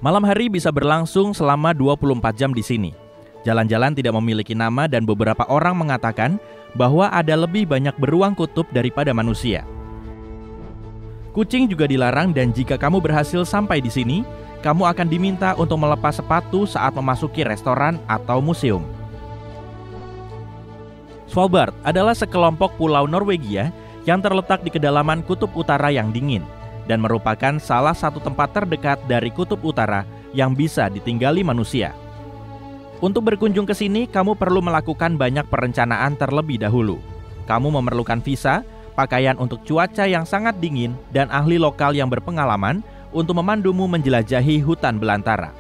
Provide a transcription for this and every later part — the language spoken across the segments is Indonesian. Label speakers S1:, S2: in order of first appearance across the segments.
S1: Malam hari bisa berlangsung selama 24 jam di sini. Jalan-jalan tidak memiliki nama dan beberapa orang mengatakan bahwa ada lebih banyak beruang kutub daripada manusia. Kucing juga dilarang dan jika kamu berhasil sampai di sini, kamu akan diminta untuk melepas sepatu saat memasuki restoran atau museum. Svalbard adalah sekelompok pulau Norwegia yang terletak di kedalaman kutub utara yang dingin dan merupakan salah satu tempat terdekat dari kutub utara yang bisa ditinggali manusia. Untuk berkunjung ke sini, kamu perlu melakukan banyak perencanaan terlebih dahulu. Kamu memerlukan visa, pakaian untuk cuaca yang sangat dingin, dan ahli lokal yang berpengalaman untuk memandumu menjelajahi hutan belantara.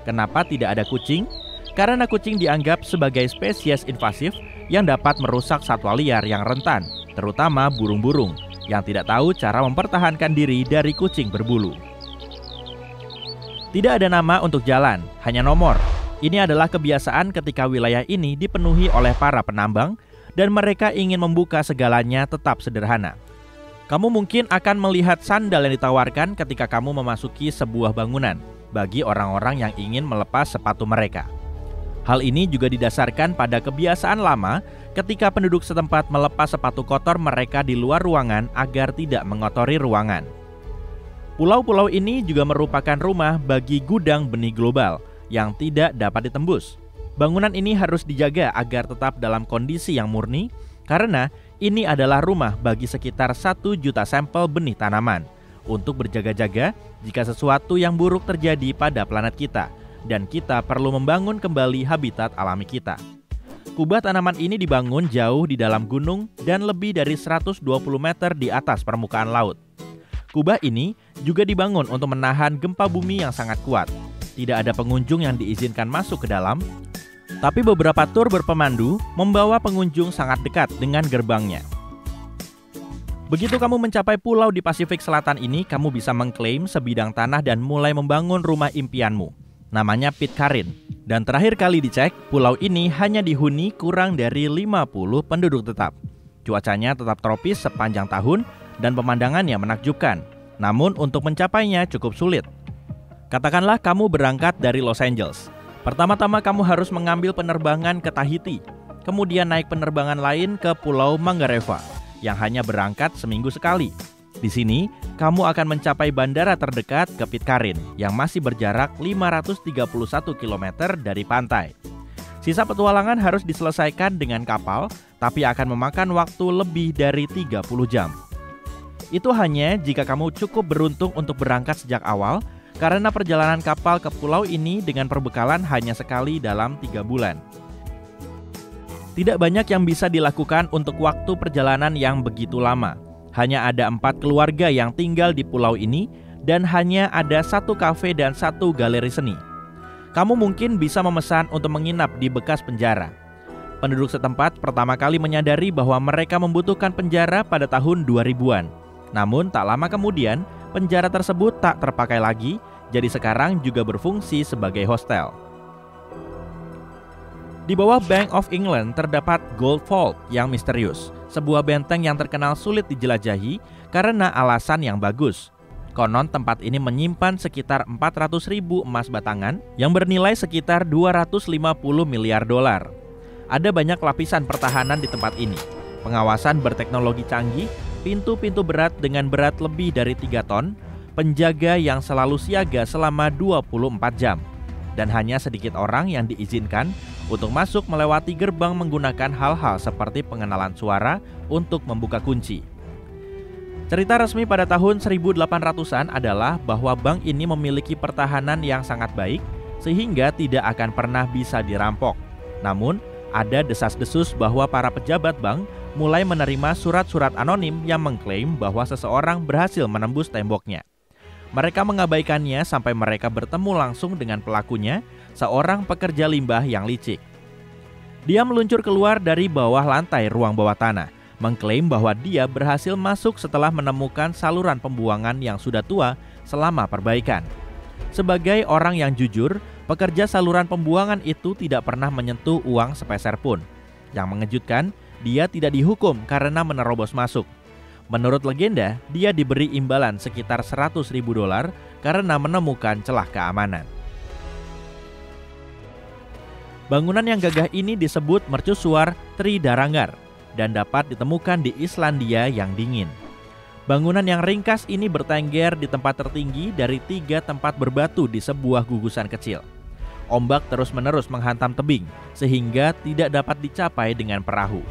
S1: Kenapa tidak ada kucing? Karena kucing dianggap sebagai spesies invasif yang dapat merusak satwa liar yang rentan, terutama burung-burung yang tidak tahu cara mempertahankan diri dari kucing berbulu. Tidak ada nama untuk jalan, hanya nomor. Ini adalah kebiasaan ketika wilayah ini dipenuhi oleh para penambang dan mereka ingin membuka segalanya tetap sederhana. Kamu mungkin akan melihat sandal yang ditawarkan ketika kamu memasuki sebuah bangunan bagi orang-orang yang ingin melepas sepatu mereka. Hal ini juga didasarkan pada kebiasaan lama ketika penduduk setempat melepas sepatu kotor mereka di luar ruangan agar tidak mengotori ruangan. Pulau-pulau ini juga merupakan rumah bagi gudang benih global yang tidak dapat ditembus. Bangunan ini harus dijaga agar tetap dalam kondisi yang murni karena ini adalah rumah bagi sekitar 1 juta sampel benih tanaman untuk berjaga-jaga jika sesuatu yang buruk terjadi pada planet kita dan kita perlu membangun kembali habitat alami kita. Kubah tanaman ini dibangun jauh di dalam gunung dan lebih dari 120 meter di atas permukaan laut. Kubah ini juga dibangun untuk menahan gempa bumi yang sangat kuat. Tidak ada pengunjung yang diizinkan masuk ke dalam, tapi beberapa tur berpemandu membawa pengunjung sangat dekat dengan gerbangnya. Begitu kamu mencapai pulau di Pasifik Selatan ini, kamu bisa mengklaim sebidang tanah dan mulai membangun rumah impianmu. Namanya Pitcairn. Dan terakhir kali dicek, pulau ini hanya dihuni kurang dari 50 penduduk tetap. Cuacanya tetap tropis sepanjang tahun dan pemandangannya menakjubkan. Namun untuk mencapainya cukup sulit. Katakanlah kamu berangkat dari Los Angeles. Pertama-tama kamu harus mengambil penerbangan ke Tahiti, kemudian naik penerbangan lain ke Pulau Mangareva yang hanya berangkat seminggu sekali. Di sini, kamu akan mencapai bandara terdekat ke Pitcairn yang masih berjarak 531 km dari pantai. Sisa petualangan harus diselesaikan dengan kapal, tapi akan memakan waktu lebih dari 30 jam. Itu hanya jika kamu cukup beruntung untuk berangkat sejak awal, karena perjalanan kapal ke pulau ini dengan perbekalan hanya sekali dalam 3 bulan. Tidak banyak yang bisa dilakukan untuk waktu perjalanan yang begitu lama. Hanya ada 4 keluarga yang tinggal di pulau ini dan hanya ada 1 kafe dan 1 galeri seni. Kamu mungkin bisa memesan untuk menginap di bekas penjara. Penduduk setempat pertama kali menyadari bahwa mereka membutuhkan penjara pada tahun 2000-an. Namun tak lama kemudian, penjara tersebut tak terpakai lagi, jadi sekarang juga berfungsi sebagai hostel. Di bawah Bank of England terdapat Gold Vault yang misterius, sebuah benteng yang terkenal sulit dijelajahi karena alasan yang bagus. Konon tempat ini menyimpan sekitar 400.000 emas batangan yang bernilai sekitar 250 miliar dolar. Ada banyak lapisan pertahanan di tempat ini. Pengawasan berteknologi canggih, pintu-pintu berat dengan berat lebih dari 3 ton, penjaga yang selalu siaga selama 24 jam. Dan hanya sedikit orang yang diizinkan untuk masuk melewati gerbang menggunakan hal-hal seperti pengenalan suara untuk membuka kunci. Cerita resmi pada tahun 1800-an adalah bahwa bank ini memiliki pertahanan yang sangat baik sehingga tidak akan pernah bisa dirampok. Namun, ada desas-desus bahwa para pejabat bank mulai menerima surat-surat anonim yang mengklaim bahwa seseorang berhasil menembus temboknya. Mereka mengabaikannya sampai mereka bertemu langsung dengan pelakunya, seorang pekerja limbah yang licik. Dia meluncur keluar dari bawah lantai ruang bawah tanah, mengklaim bahwa dia berhasil masuk setelah menemukan saluran pembuangan yang sudah tua selama perbaikan. Sebagai orang yang jujur, pekerja saluran pembuangan itu tidak pernah menyentuh uang sepeser pun. Yang mengejutkan, dia tidak dihukum karena menerobos masuk. Menurut legenda, dia diberi imbalan sekitar $100.000 karena menemukan celah keamanan. Bangunan yang gagah ini disebut mercusuar Tridarangar dan dapat ditemukan di Islandia yang dingin. Bangunan yang ringkas ini bertengger di tempat tertinggi dari 3 tempat berbatu di sebuah gugusan kecil. Ombak terus-menerus menghantam tebing sehingga tidak dapat dicapai dengan perahu.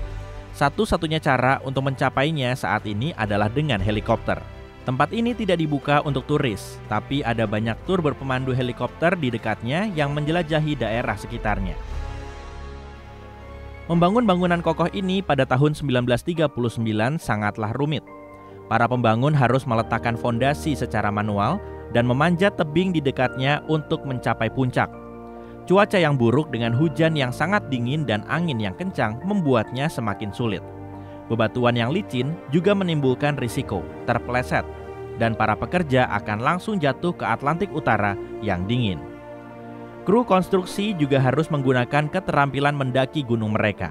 S1: Satu-satunya cara untuk mencapainya saat ini adalah dengan helikopter. Tempat ini tidak dibuka untuk turis, tapi ada banyak tur berpemandu helikopter di dekatnya yang menjelajahi daerah sekitarnya. Membangun bangunan kokoh ini pada tahun 1939 sangatlah rumit. Para pembangun harus meletakkan fondasi secara manual dan memanjat tebing di dekatnya untuk mencapai puncak. Cuaca yang buruk dengan hujan yang sangat dingin dan angin yang kencang membuatnya semakin sulit. Bebatuan yang licin juga menimbulkan risiko terpeleset dan para pekerja akan langsung jatuh ke Atlantik Utara yang dingin. Kru konstruksi juga harus menggunakan keterampilan mendaki gunung mereka.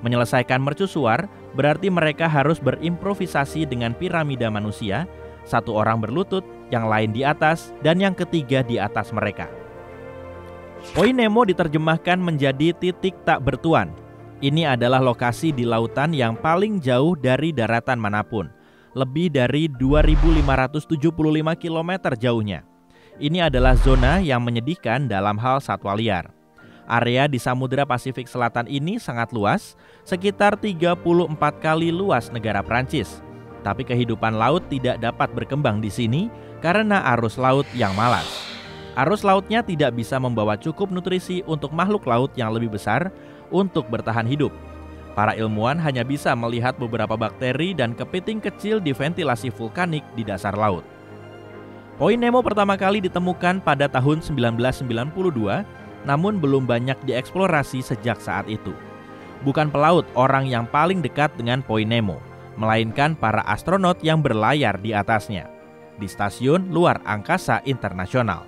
S1: Menyelesaikan mercusuar berarti mereka harus berimprovisasi dengan piramida manusia, satu orang berlutut, yang lain di atas, dan yang ketiga di atas mereka. Poin Nemo diterjemahkan menjadi titik tak bertuan. Ini adalah lokasi di lautan yang paling jauh dari daratan manapun, lebih dari 2.575 km jauhnya. Ini adalah zona yang menyedihkan dalam hal satwa liar. Area di Samudra Pasifik Selatan ini sangat luas, sekitar 34 kali luas negara Prancis. Tapi kehidupan laut tidak dapat berkembang di sini karena arus laut yang malas. Arus lautnya tidak bisa membawa cukup nutrisi untuk makhluk laut yang lebih besar untuk bertahan hidup. Para ilmuwan hanya bisa melihat beberapa bakteri dan kepiting kecil di ventilasi vulkanik di dasar laut. Poin Nemo pertama kali ditemukan pada tahun 1992, namun belum banyak dieksplorasi sejak saat itu. Bukan pelaut orang yang paling dekat dengan Poin Nemo, melainkan para astronot yang berlayar di atasnya, di Stasiun Luar Angkasa Internasional.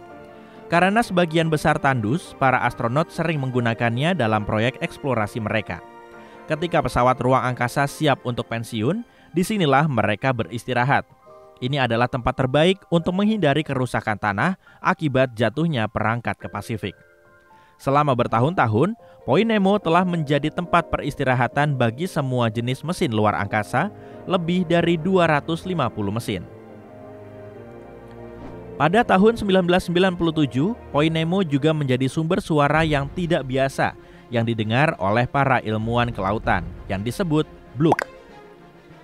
S1: Karena sebagian besar tandus, para astronot sering menggunakannya dalam proyek eksplorasi mereka. Ketika pesawat ruang angkasa siap untuk pensiun, disinilah mereka beristirahat. Ini adalah tempat terbaik untuk menghindari kerusakan tanah akibat jatuhnya perangkat ke Pasifik. Selama bertahun-tahun, Poin Nemo telah menjadi tempat peristirahatan bagi semua jenis mesin luar angkasa, lebih dari 250 mesin. Pada tahun 1997, Poin Nemo juga menjadi sumber suara yang tidak biasa yang didengar oleh para ilmuwan kelautan yang disebut bloop.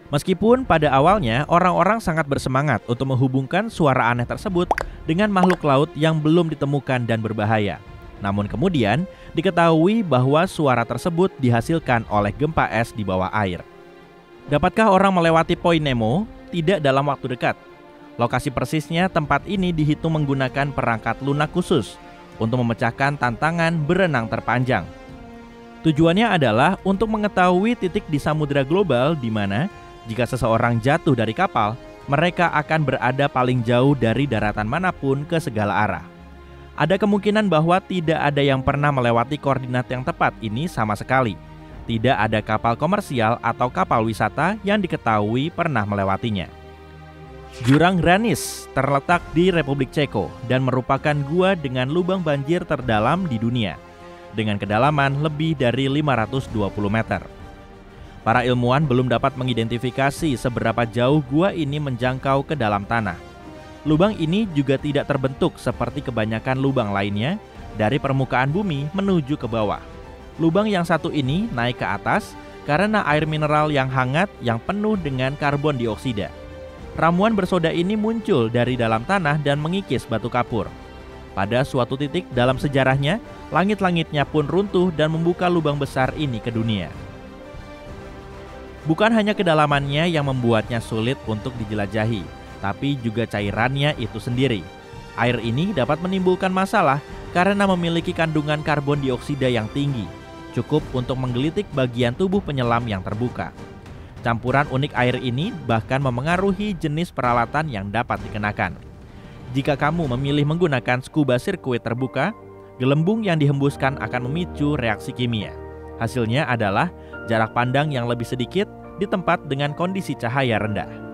S1: Meskipun pada awalnya orang-orang sangat bersemangat untuk menghubungkan suara aneh tersebut dengan makhluk laut yang belum ditemukan dan berbahaya. Namun kemudian diketahui bahwa suara tersebut dihasilkan oleh gempa es di bawah air. Dapatkah orang melewati Poin Nemo? Tidak dalam waktu dekat. Lokasi persisnya tempat ini dihitung menggunakan perangkat lunak khusus untuk memecahkan tantangan berenang terpanjang. Tujuannya adalah untuk mengetahui titik di samudera global di mana jika seseorang jatuh dari kapal, mereka akan berada paling jauh dari daratan manapun ke segala arah. Ada kemungkinan bahwa tidak ada yang pernah melewati koordinat yang tepat ini sama sekali. Tidak ada kapal komersial atau kapal wisata yang diketahui pernah melewatinya. Jurang Hranis terletak di Republik Ceko dan merupakan gua dengan lubang banjir terdalam di dunia, dengan kedalaman lebih dari 520 meter. Para ilmuwan belum dapat mengidentifikasi seberapa jauh gua ini menjangkau ke dalam tanah. Lubang ini juga tidak terbentuk seperti kebanyakan lubang lainnya dari permukaan bumi menuju ke bawah. Lubang yang satu ini naik ke atas karena air mineral yang hangat yang penuh dengan karbon dioksida. Ramuan bersoda ini muncul dari dalam tanah dan mengikis batu kapur. Pada suatu titik dalam sejarahnya, langit-langitnya pun runtuh dan membuka lubang besar ini ke dunia. Bukan hanya kedalamannya yang membuatnya sulit untuk dijelajahi, tapi juga cairannya itu sendiri. Air ini dapat menimbulkan masalah karena memiliki kandungan karbon dioksida yang tinggi, cukup untuk menggelitik bagian tubuh penyelam yang terbuka. Campuran unik air ini bahkan memengaruhi jenis peralatan yang dapat dikenakan. Jika kamu memilih menggunakan scuba sirkuit terbuka, gelembung yang dihembuskan akan memicu reaksi kimia. Hasilnya adalah jarak pandang yang lebih sedikit di tempat dengan kondisi cahaya rendah.